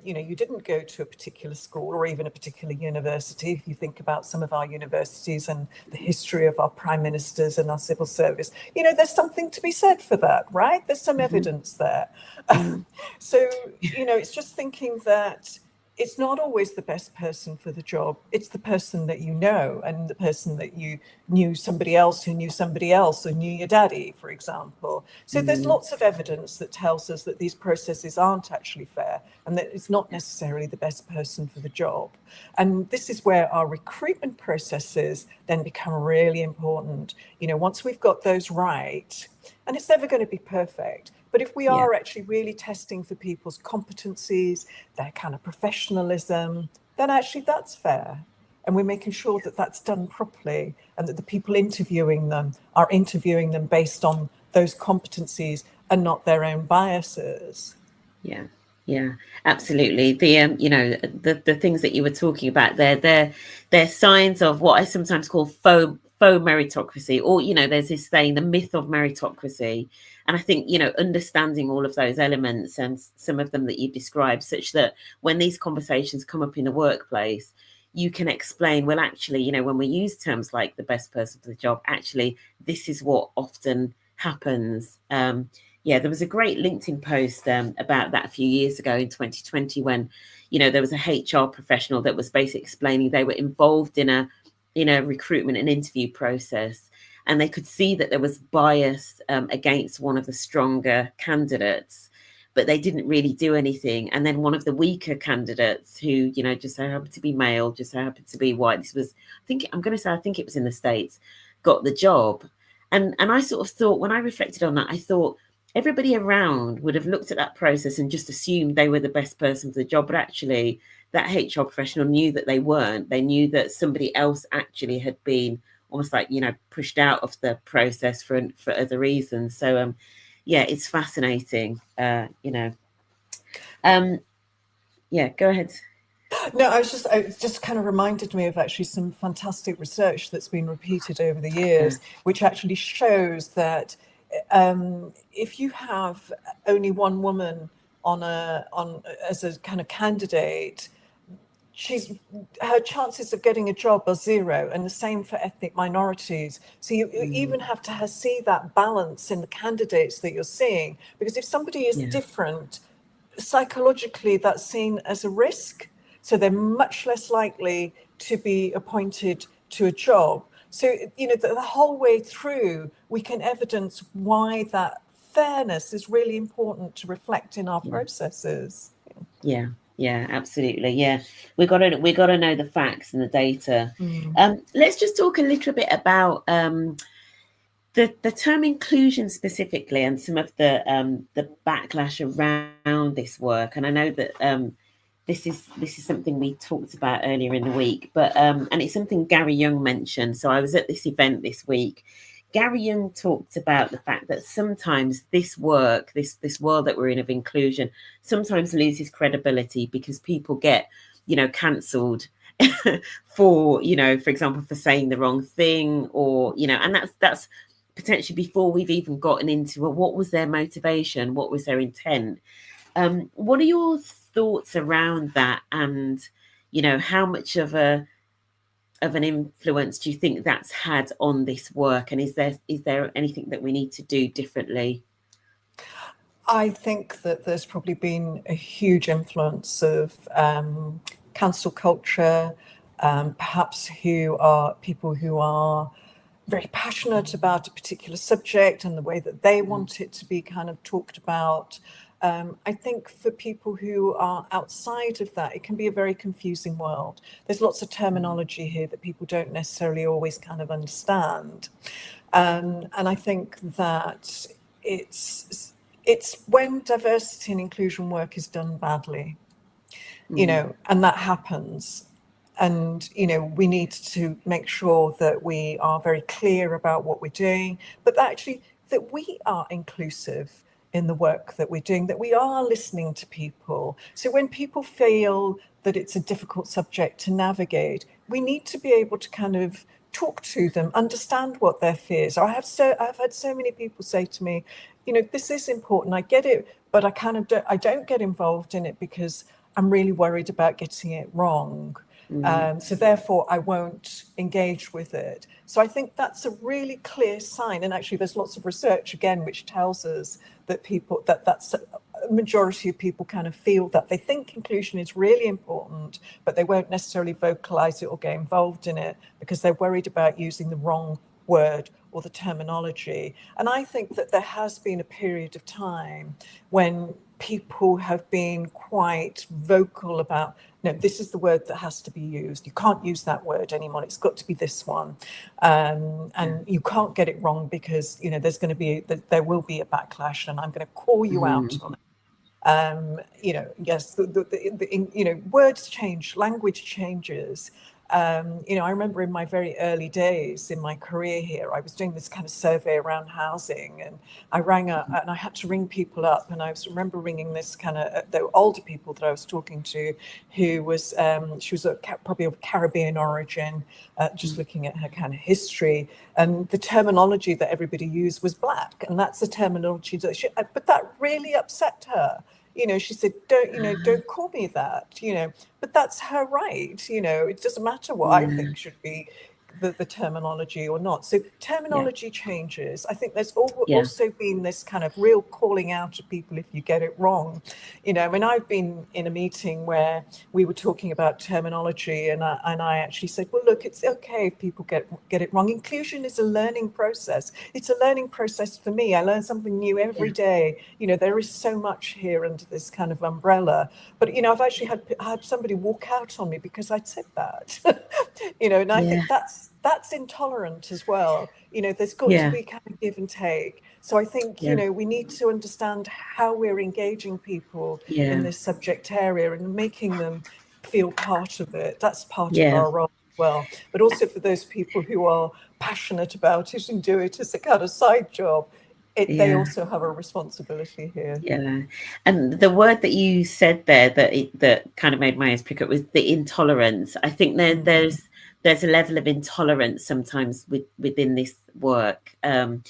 you didn't go to a particular school or even a particular university. If you think about some of our universities and the history of our prime ministers and our civil service, there's something to be said for that, right? There's some mhm, evidence there. mm, So, it's just thinking that it's not always the best person for the job. It's the person that you know, and the person that you knew somebody else who knew somebody else who knew your daddy, for example. So there's mm, lots of evidence that tells us that these processes aren't actually fair and that it's not necessarily the best person for the job. And this is where our recruitment processes then become really important. Once we've got those right, and it's never going to be perfect, but if we yeah, are actually really testing for people's competencies, their kind of professionalism, then actually that's fair. And we're making sure that that's done properly and that the people interviewing them are interviewing them based on those competencies and not their own biases. yeah, yeah, absolutely. The things that you were talking about there, they're signs of what I sometimes call faux meritocracy, or there's this saying, the myth of meritocracy. And I think understanding all of those elements and some of them that you described, such that when these conversations come up in the workplace, you can explain, well, actually, when we use terms like the best person for the job, actually this is what often happens. Yeah, there was a great LinkedIn post about that a few years ago in 2020, when there was a HR professional that was basically explaining they were involved in a recruitment and interview process, and they could see that there was bias against one of the stronger candidates, but they didn't really do anything. And then one of the weaker candidates, who just so happened to be male, just so happened to be white, this was, I think it was in the States, got the job. And I sort of thought, when I reflected on that, I thought everybody around would have looked at that process and just assumed they were the best person for the job. But actually, that HR professional knew that they weren't. They knew that somebody else actually had been almost like, pushed out of the process for other reasons. So, yeah, it's fascinating. Um, yeah, go ahead. No, it just kind of reminded me of actually some fantastic research that's been repeated over the Yeah. years, which actually shows that if you have only one woman on as a kind of candidate, her chances of getting a job are zero, and the same for ethnic minorities. So you even Mm, have to see that balance in the candidates that you're seeing, because if somebody is yeah. different, psychologically that's seen as a risk. So they're much less likely to be appointed to a job. So, the whole way through, we can evidence why that fairness is really important to reflect in our Yeah. processes. Yeah. Yeah, absolutely. Yeah, we got to know the facts and the data. Mm. Let's just talk a little bit about the term inclusion specifically, and some of the backlash around this work. And I know that this is something we talked about earlier in the week, but and it's something Gary Young mentioned. So I was at this event this week. Gary Young talked about the fact that sometimes this work, this world that we're in of inclusion, sometimes loses credibility because people get, cancelled for, for example, for saying the wrong thing, or and that's potentially before we've even gotten into, well, what was their motivation, what was their intent. What are your thoughts around that, and how much of a of an influence do you think that's had on this work? And is there anything that we need to do differently? I think that there's probably been a huge influence of cancel culture, perhaps who are people who are very passionate about a particular subject and the way that they want it to be kind of talked about. I think for people who are outside of that, it can be a very confusing world. There's lots of terminology here that people don't necessarily always kind of understand. And I think that it's when diversity and inclusion work is done badly, and that happens. And, we need to make sure that we are very clear about what we're doing, but actually that we are inclusive in the work that we're doing, that we are listening to people. So when people feel that it's a difficult subject to navigate, we need to be able to kind of talk to them, understand what their fears are. I've had so many people say to me, this is important, I get it, but I don't get involved in it because I'm really worried about getting it wrong. So therefore, I won't engage with it. So I think that's a really clear sign. And actually, there's lots of research, again, which tells us that that's a majority of people kind of feel that they think inclusion is really important, but they won't necessarily vocalize it or get involved in it because they're worried about using the wrong word or the terminology. And I think that there has been a period of time when people have been quite vocal about, no, this is the word that has to be used. You can't use that word anymore. It's got to be this one. And you can't get it wrong because, there will be a backlash and I'm going to call you out on it. Yes, words change, language changes. I remember in my very early days in my career here, I was doing this kind of survey around housing, and I rang up and I had to ring people up. And I remember ringing this kind of, there were older people that I was talking to who was, she was probably of Caribbean origin, just looking at her kind of history. And the terminology that everybody used was black. And that's the terminology but that really upset her. She said, don't call me that, but that's her right. It doesn't matter what I think should be the terminology or not. So terminology changes. I think there's also been this kind of real calling out to people if you get it wrong. I've been in a meeting where we were talking about terminology and I actually said, well, look, it's okay if people get it wrong. Inclusion is a learning process. It's a learning process for me. I learn something new every day. There is so much here under this kind of umbrella. But, I've actually had somebody walk out on me because I'd said that, and I think that's intolerant as well. There's got to be kind of give and take. So I think, we need to understand how we're engaging people in this subject area and making them feel part of it. That's part of our role as well. But also for those people who are passionate about it and do it as a kind of side job, they also have a responsibility here. Yeah, and the word that you said there that kind of made my ears prick up was the intolerance. I think there's a level of intolerance sometimes within this work. And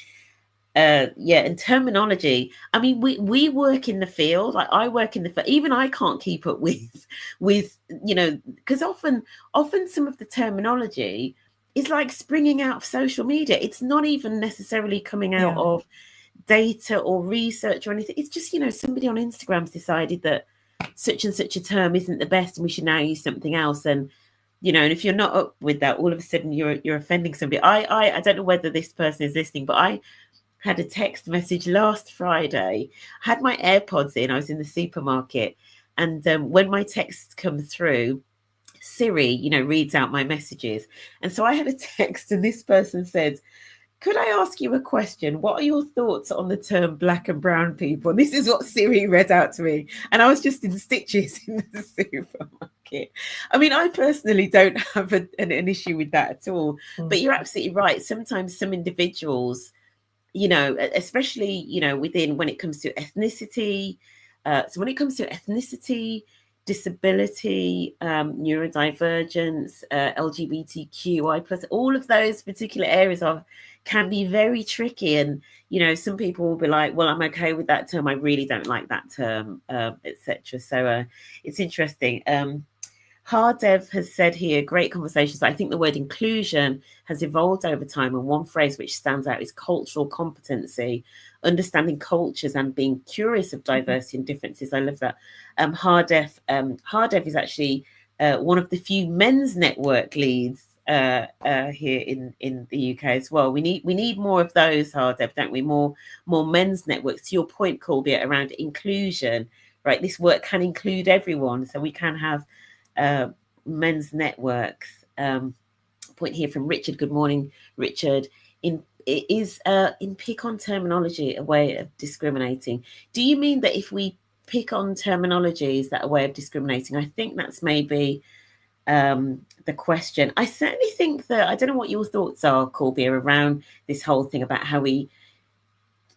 terminology. I mean, we work in the field. Like I work in the field. Even I can't keep up with because often some of the terminology is like springing out of social media. It's not even necessarily coming out of data or research or anything. It's just somebody on Instagram's decided that such and such a term isn't the best and we should now use something else. And and if you're not up with that, all of a sudden you're offending somebody. I don't know whether this person is listening, but I had a text message last Friday. I had my AirPods in. I was in the supermarket, and when my texts come through, Siri, reads out my messages. And so I had a text, and this person said, could I ask you a question? What are your thoughts on the term black and brown people? And this is what Siri read out to me. And I was just in stitches in the supermarket. I mean, I personally don't have an issue with that at all. But you're absolutely right. Sometimes some individuals, especially, within when it comes to ethnicity. So when it comes to ethnicity, disability, neurodivergence, LGBTQI plus, all of those particular areas can be very tricky. And, some people will be like, well, I'm okay with that term. I really don't like that term, etc. So it's interesting. Hardev has said here, great conversations. I think the word inclusion has evolved over time, and one phrase which stands out is cultural competency, understanding cultures and being curious of diversity and differences. I love that. Hardev is actually one of the few men's network leads here in the UK as well. We need more of those, Hardev, don't we? More men's networks. To your point, Kulbir, around inclusion, right? This work can include everyone, so we can have men's networks. Point here from Richard. Good morning, Richard. In pick on terminology a way of discriminating? Do you mean that if we pick on terminology, is that a way of discriminating? I think that's maybe the question. I certainly think that, I don't know what your thoughts are, Kulbir, around this whole thing about how we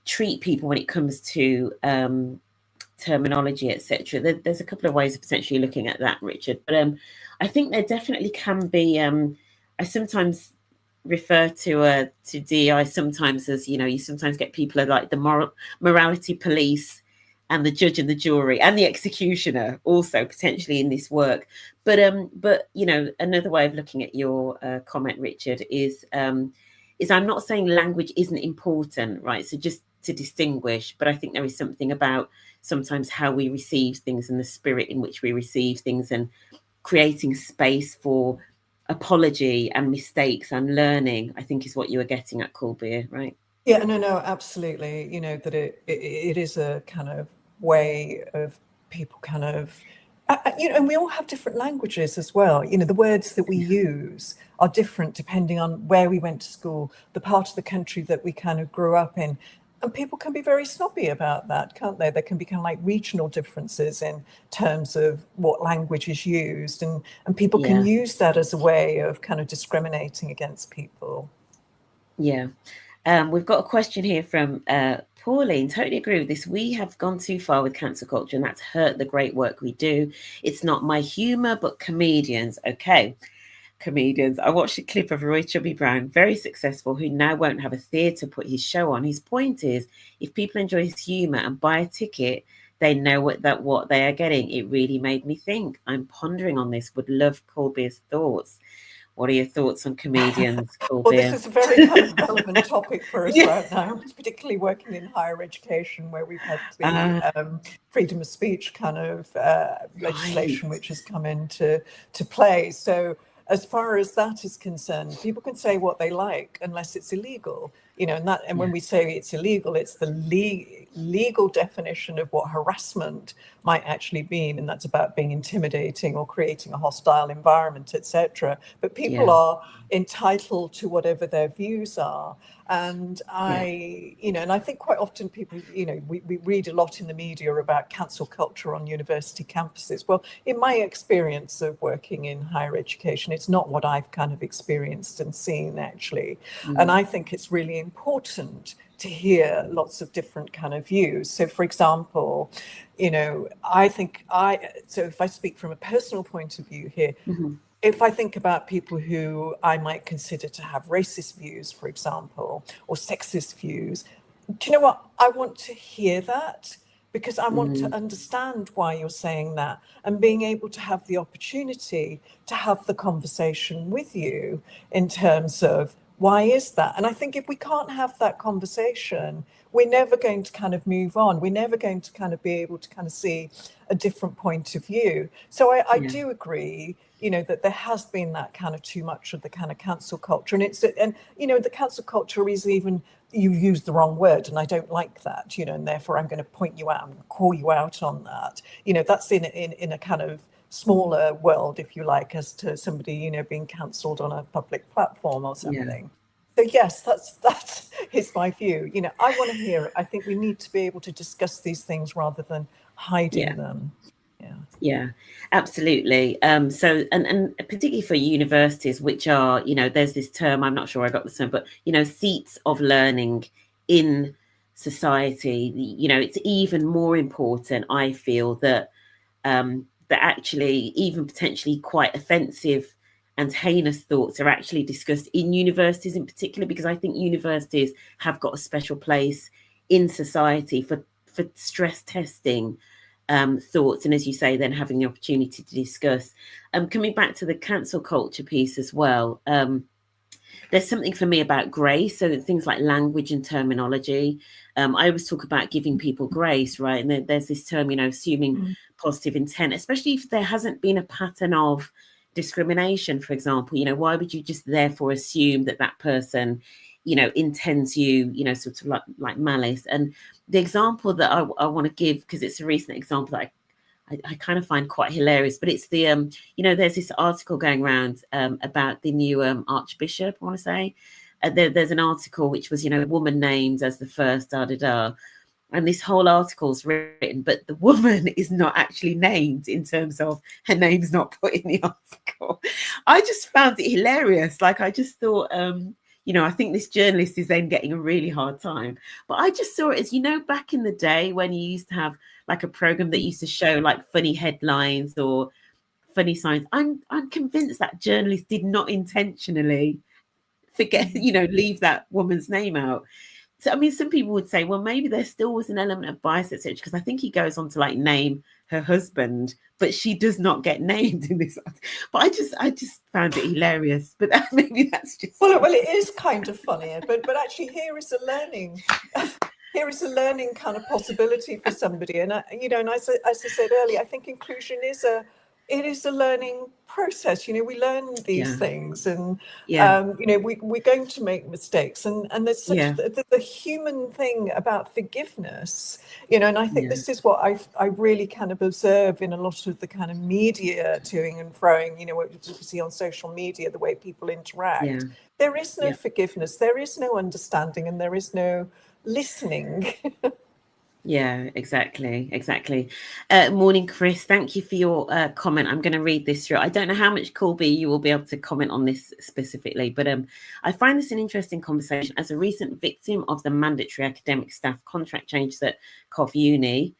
treat people when it comes to terminology, etc. There's a couple of ways of potentially looking at that, Richard. But I think there definitely can be. I sometimes refer to DEI sometimes as, you sometimes get people are like the morality police and the judge and the jury and the executioner also potentially in this work. But another way of looking at your comment, Richard, is I'm not saying language isn't important, right? So just to distinguish, but I think there is something about sometimes how we receive things and the spirit in which we receive things, and creating space for apology and mistakes and learning, I think is what you were getting at, Kulbir, right? Yeah, no, absolutely. That it is a kind of way of people kind of, and we all have different languages as well. The words that we use are different depending on where we went to school, the part of the country that we kind of grew up in. And people can be very snobby about that, can't they? There can be kind of like regional differences in terms of what language is used, and people can use that as a way of kind of discriminating against people. Yeah. We've got a question here from Pauline. Totally agree with this. We have gone too far with cancel culture, and that's hurt the great work we do. It's not my humour, but comedians. Okay. Comedians. I watched a clip of Roy Chubby Brown, very successful, who now won't have a theatre put his show on. His point is, if people enjoy his humour and buy a ticket, they know what they are getting. It really made me think. I'm pondering on this. Would love Kulbir's thoughts. What are your thoughts on comedians, Kulbir? Well, this is a very kind of relevant topic for us right now, particularly working in higher education, where we've had the freedom of speech kind of legislation which has come into play. So as far as that is concerned, people can say what they like unless it's illegal, and when we say it's illegal, it's the legal definition of what harassment might actually mean, and that's about being intimidating or creating a hostile environment, etc. But people are entitled to whatever their views are. And and I think quite often people, we read a lot in the media about cancel culture on university campuses. Well, in my experience of working in higher education, it's not what I've kind of experienced and seen, actually. And I think it's really important to hear lots of different kind of views. So, for example, I think so if I speak from a personal point of view here, if I think about people who I might consider to have racist views, for example, or sexist views, do you know what? I want to hear that, because I want to understand why you're saying that, and being able to have the opportunity to have the conversation with you in terms of why is that? And I think if we can't have that conversation, we're never going to kind of move on. We're never going to kind of be able to kind of see a different point of view. So I do agree, that there has been that kind of too much of the kind of cancel culture. And the cancel culture is even, you use the wrong word, and I don't like that, and therefore I'm going to point you out and call you out on that. That's in a kind of smaller world, if you like, as to somebody, being cancelled on a public platform or something. So yes, that is my view. I want to hear it. I think we need to be able to discuss these things rather than hiding them. Yeah, absolutely. So, and particularly for universities, which are, there's this term, I'm not sure I got the term, but, seats of learning in society, it's even more important, I feel, that that actually even potentially quite offensive and heinous thoughts are actually discussed in universities in particular, because I think universities have got a special place in society for stress testing thoughts, and as you say, then having the opportunity to discuss. Coming back to the cancel culture piece as well, there's something for me about grace. So things like language and terminology. I always talk about giving people grace, right? And there's this term, assuming positive intent, especially if there hasn't been a pattern of discrimination, for example. Why would you just therefore assume that that person, intends you, sort of like malice? And the example that I want to give, because it's a recent example that I kind of find quite hilarious, but it's the there's this article going around about the new archbishop, I want to say. There's an article which was woman named as the first and this whole article's written, but the woman is not actually named, in terms of her name's not put in the article. I just found it hilarious. Like, I just thought, I think this journalist is then getting a really hard time. But I just saw it as, back in the day when you used to have like a program that used to show like funny headlines or funny signs. I'm convinced that journalist did not intentionally leave that woman's name out. So, I mean, some people would say, well, maybe there still was an element of bias, etc. Because I think he goes on to like name her husband, but she does not get named in this. But I just found it hilarious. But maybe that's just well, it is kind of funny. But actually, here is a learning. Here is a learning kind of possibility for somebody, and as I said earlier, I think inclusion is a learning process. We learn these things, and we're going to make mistakes, and there's such the human thing about forgiveness, and I think this is what I really kind of observe in a lot of the kind of media toing and froing, what you see on social media, the way people interact. There is no forgiveness, there is no understanding, and there is no listening. Yeah, exactly. Morning, Chris. Thank you for your comment. I'm going to read this through. I don't know how much, Kulbir, you will be able to comment on this specifically, but I find this an interesting conversation. As a recent victim of the mandatory academic staff contract changes at COF Uni,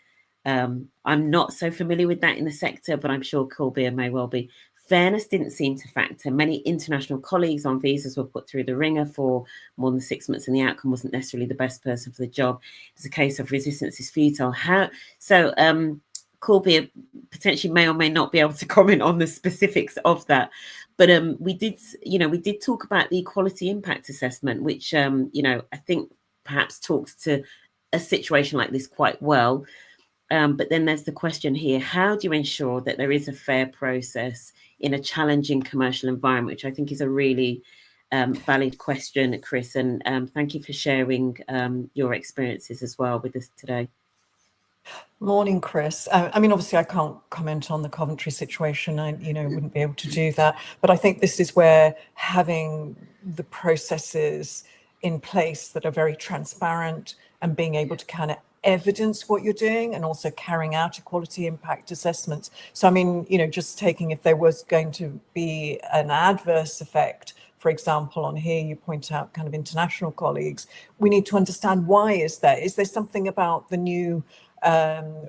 I'm not so familiar with that in the sector, but I'm sure Kulbir may well be. Fairness didn't seem to factor. Many international colleagues on visas were put through the ringer for more than 6 months, and the outcome wasn't necessarily the best person for the job. It's a case of resistance is futile. Kulbir potentially may or may not be able to comment on the specifics of that, but we did talk about the equality impact assessment, which I think perhaps talks to a situation like this quite well. But then there's the question here: how do you ensure that there is a fair process in a challenging commercial environment? Which I think is a really valid question, Chris. And thank you for sharing your experiences as well with us today. Morning, Chris. I mean, obviously, I can't comment on the Coventry situation. I, wouldn't be able to do that. But I think this is where having the processes in place that are very transparent and being able to kind of evidence what you're doing, and also carrying out equality impact assessments. So, I mean, just taking, if there was going to be an adverse effect, for example, on here, you point out kind of international colleagues, we need to understand why is there something about the new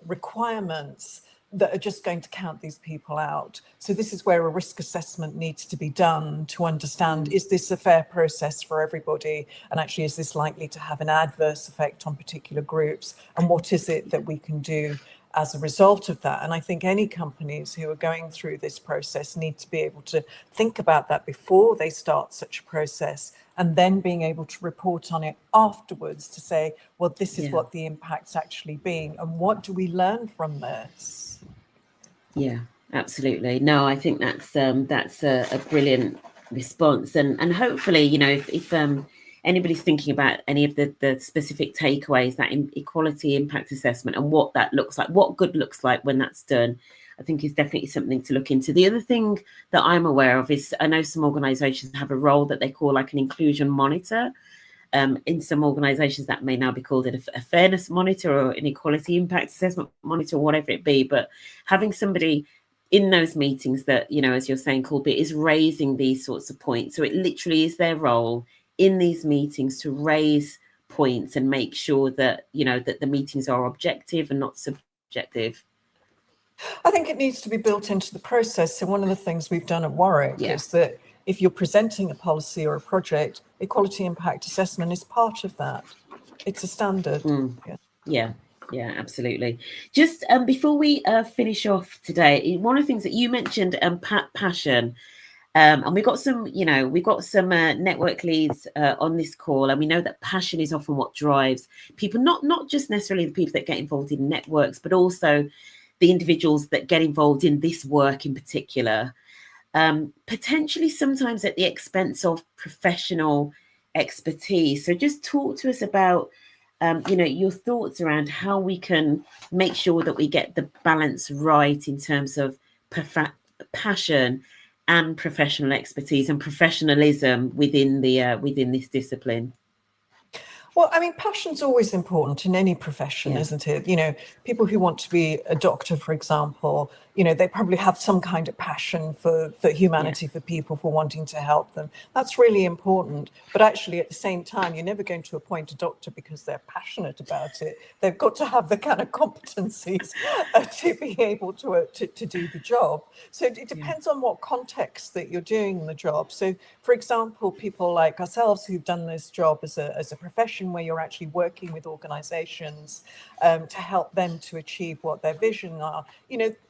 requirements that are just going to count these people out. So this is where a risk assessment needs to be done to understand, is this a fair process for everybody? And actually, is this likely to have an adverse effect on particular groups? And what is it that we can do as a result of that? And I think any companies who are going through this process need to be able to think about that before they start such a process, and then being able to report on it afterwards to say, well, this is what the impact's actually been, and what do we learn from this? Yeah, absolutely. No, I think that's a brilliant response, and hopefully, if anybody's thinking about any of the specific takeaways, that equality impact assessment and what that looks like, what good looks like when that's done, I think is definitely something to look into. The other thing that I'm aware of is, I know some organisations have a role that they call like an inclusion monitor. In some organisations that may now be called a fairness monitor or an equality impact assessment monitor, whatever it be. But having somebody in those meetings that, as you're saying, Kulbir, is raising these sorts of points. So it literally is their role in these meetings to raise points and make sure that, that the meetings are objective and not subjective. I think it needs to be built into the process. So one of the things we've done at Warwick is that if you're presenting a policy or a project, equality impact assessment is part of that. It's a standard. Yeah, Yeah, absolutely. Just before we finish off today, one of the things that you mentioned, passion, and we've got some, network leads on this call, and we know that passion is often what drives people, not just necessarily the people that get involved in networks, but also the individuals that get involved in this work in particular. Potentially sometimes at the expense of professional expertise. So just talk to us about, your thoughts around how we can make sure that we get the balance right in terms of passion and professional expertise and professionalism within within this discipline. Well, I mean, passion's always important in any profession, isn't it? People who want to be a doctor, for example, they probably have some kind of passion for humanity, for people, for wanting to help them. That's really important. But actually, at the same time, you're never going to appoint a doctor because they're passionate about it. They've got to have the kind of competencies to be able to do the job. So it depends on what context that you're doing the job. So, for example, people like ourselves who've done this job as a profession, where you're actually working with organizations to help them to achieve what their vision are,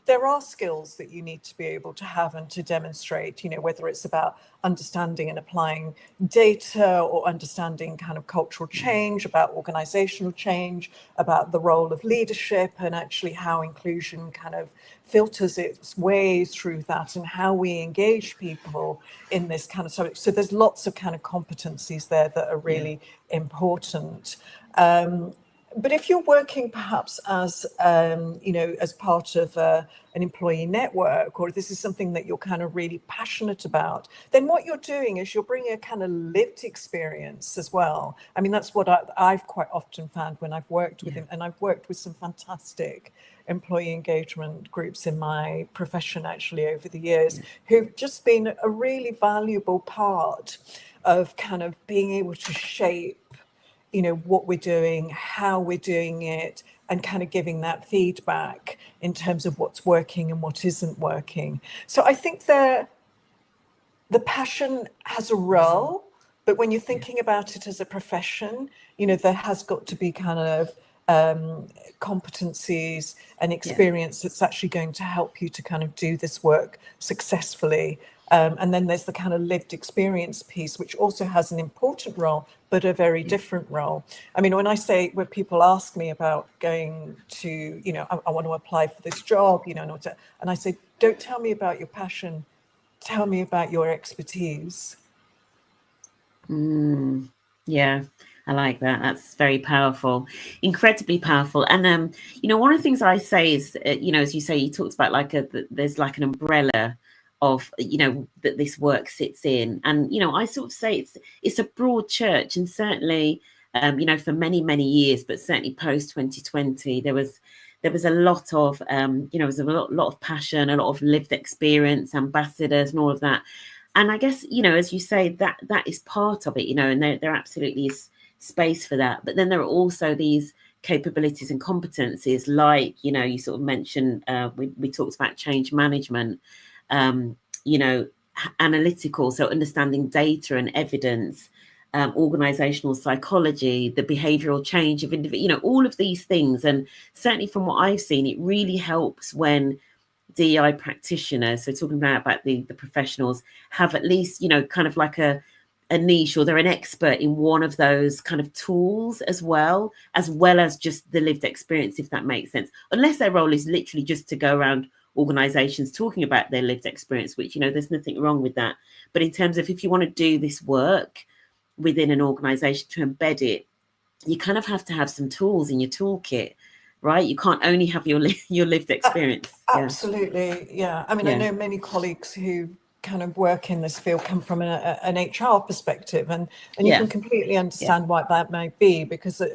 there are skills that you need to be able to have and to demonstrate, whether it's about understanding and applying data, or understanding kind of cultural change, about organizational change, about the role of leadership, and actually how inclusion kind of filters its way through that, and how we engage people in this kind of subject. So there's lots of kind of competencies there that are really important. But if you're working perhaps as, as part of an employee network, or this is something that you're kind of really passionate about, then what you're doing is you're bringing a kind of lived experience as well. I mean, that's what I've quite often found when I've worked with him, and I've worked with some fantastic employee engagement groups in my profession actually over the years, who've just been a really valuable part of kind of being able to shape what we're doing, how we're doing it, and kind of giving that feedback in terms of what's working and what isn't working. So I think the passion has a role, but when you're thinking about it as a profession, there has got to be kind of competencies and experience that's actually going to help you to kind of do this work successfully. And then there's the kind of lived experience piece, which also has an important role, but a very different role. I mean, when people ask me about going to, I want to apply for this job, and I say, don't tell me about your passion, tell me about your expertise. Yeah, I like that. That's very powerful, incredibly powerful. And one of the things I say is, as you say, you talked about there's like an umbrella of, that this work sits in, and I sort of say it's a broad church, and certainly, for many years, but certainly post 2020, there was a lot of, there was a lot of passion, a lot of lived experience, ambassadors, and all of that. And I guess, as you say, that is part of it, and there absolutely is space for that. But then there are also these capabilities and competencies, like, you sort of mentioned, we talked about change management, analytical, so understanding data and evidence, organizational psychology, the behavioral change of individual, all of these things. And certainly from what I've seen, it really helps when DEI practitioners, so talking about the professionals, have at least, kind of like a niche, or they're an expert in one of those kind of tools as well as just the lived experience, if that makes sense. Unless their role is literally just to go around organizations talking about their lived experience, which, there's nothing wrong with that. But in terms of, if you want to do this work within an organization to embed it, you kind of have to have some tools in your toolkit, right? You can't only have your lived experience. Absolutely, yeah. I mean, I know many colleagues who kind of work in this field come from an HR perspective, and you can completely understand why that might be, because a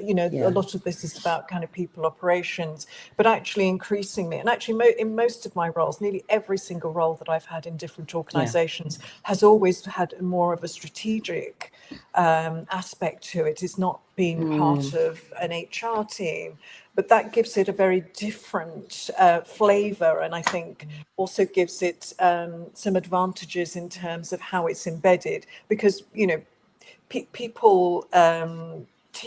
lot of this is about kind of people operations, but actually increasingly, and actually in most of my roles, nearly every single role that I've had in different organizations has always had more of a strategic aspect to it. It's not being part of an HR team, but that gives it a very different flavor, and I think also gives it some advantages in terms of how it's embedded, because people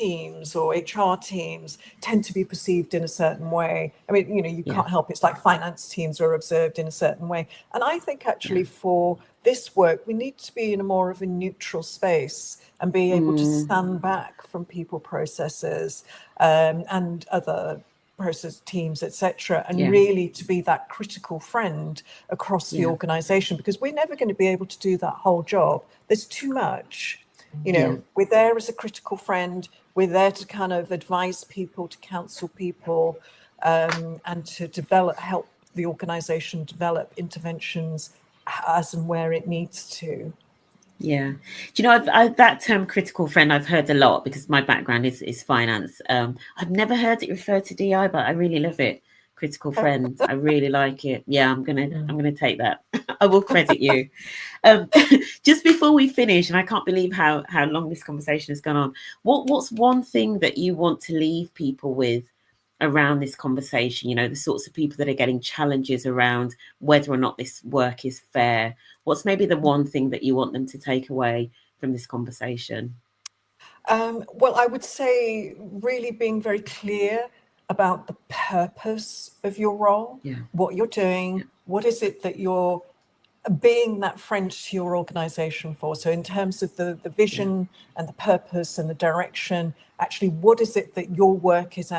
teams or HR teams tend to be perceived in a certain way. I mean, you Yeah. can't help it. It's like finance teams are observed in a certain way. And I think actually Yeah. for this work, we need to be in a more of a neutral space and be able to stand back from people, processes, and other process teams, etc., and Yeah. really to be that critical friend across the Yeah. organization, because we're never going to be able to do that whole job. There's too much. Yeah. We're there as a critical friend. We're there to kind of advise people, to counsel people, and to help the organization develop interventions as and where it needs to. Yeah. Do you know, that term critical friend I've heard a lot because my background is finance. I've never heard it referred to DI, but I really love it. Critical friend. I really like it. Yeah, I'm gonna take that. I will credit you. Just before we finish, and I can't believe how long this conversation has gone on. What's one thing that you want to leave people with around this conversation? You know, the sorts of people that are getting challenges around whether or not this work is fair. What's maybe the one thing that you want them to take away from this conversation? Well, I would say really being very clear about the purpose of your role, Yeah. what you're Yeah. doing, what is it that you're being that friend to your organization for. So in terms of the Yeah. vision and the purpose and the direction, actually what is it that your work is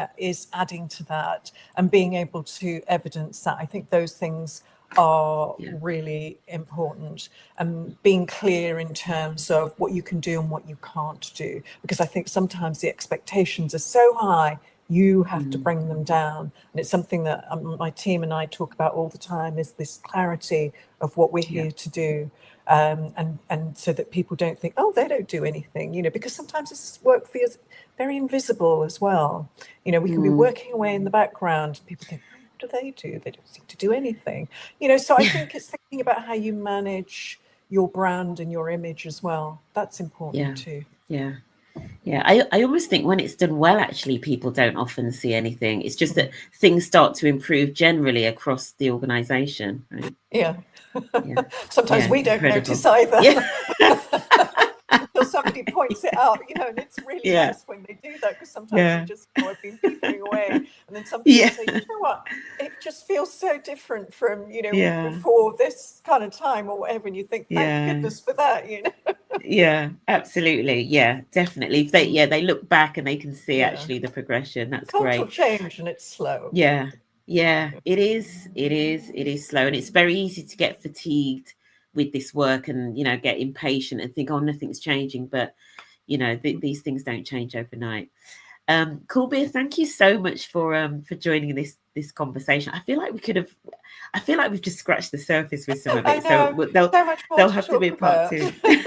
adding to that, and being able to evidence that. I think those things are Yeah. really important, and being clear in terms of what you can do and what you can't do, because I think sometimes the expectations are so high you have to bring them down. And it's something that my team and I talk about all the time, is this clarity of what we're Yeah. here to do. And so that people don't think, oh, they don't do anything, because sometimes this work feels very invisible as well. We can be working away in the background. People think, oh, what do they do? They don't seem to do anything. So I think it's thinking about how you manage your brand and your image as well. That's important Yeah. too. Yeah. Yeah, I almost think when it's done well, actually, people don't often see anything. It's just that things start to improve generally across the organisation, right? Yeah. Yeah, Sometimes yeah, we don't incredible. notice either. Yeah, Until somebody points it out, and it's really yeah, nice when they do that, because sometimes you yeah, just I've been beavering away, and then somebody will yeah, say, you know what, it just feels so different from yeah, before this kind of time or whatever, and you think, thank yeah. goodness for that. Yeah, absolutely. Yeah, definitely. If they look back and they can see Yeah, actually the progression, that's cultural great. change, and it's slow. Yeah, yeah, it is. It is slow, and it's very easy to get fatigued with this work, and get impatient and think, oh, nothing's changing. But these things don't change overnight. Kulbir, thank you so much for joining this conversation. I feel like we've just scratched the surface with some of I it. So know, so much more there'll to have to be talk a part about. two.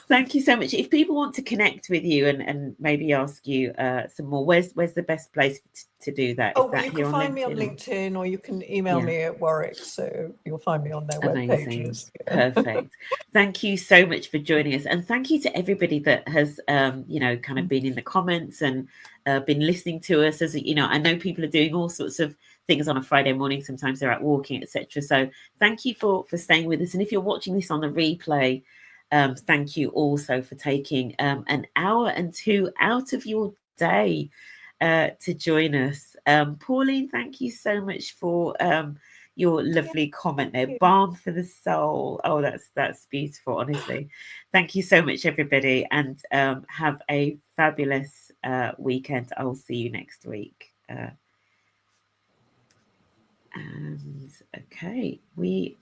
Thank you so much. If people want to connect with you and maybe ask you some more, where's the best place to do that? Is Oh, well, that you can here on find me on LinkedIn or? LinkedIn, or you can email Yeah, me at Warwick, so you'll find me on their web amazing. pages. Perfect. Thank you so much for joining us. And thank you to everybody that has, kind of been in the comments and been listening to us. As I know people are doing all sorts of things on a Friday morning. Sometimes they're out walking, etc. So thank you for staying with us. And if you're watching this on the replay, thank you also for taking an hour and two out of your day to join us. Pauline, thank you so much for your lovely comment there. Yeah. Balm for the soul. Oh, that's beautiful, honestly. Thank you so much, everybody, and have a fabulous weekend. I'll see you next week. And okay, we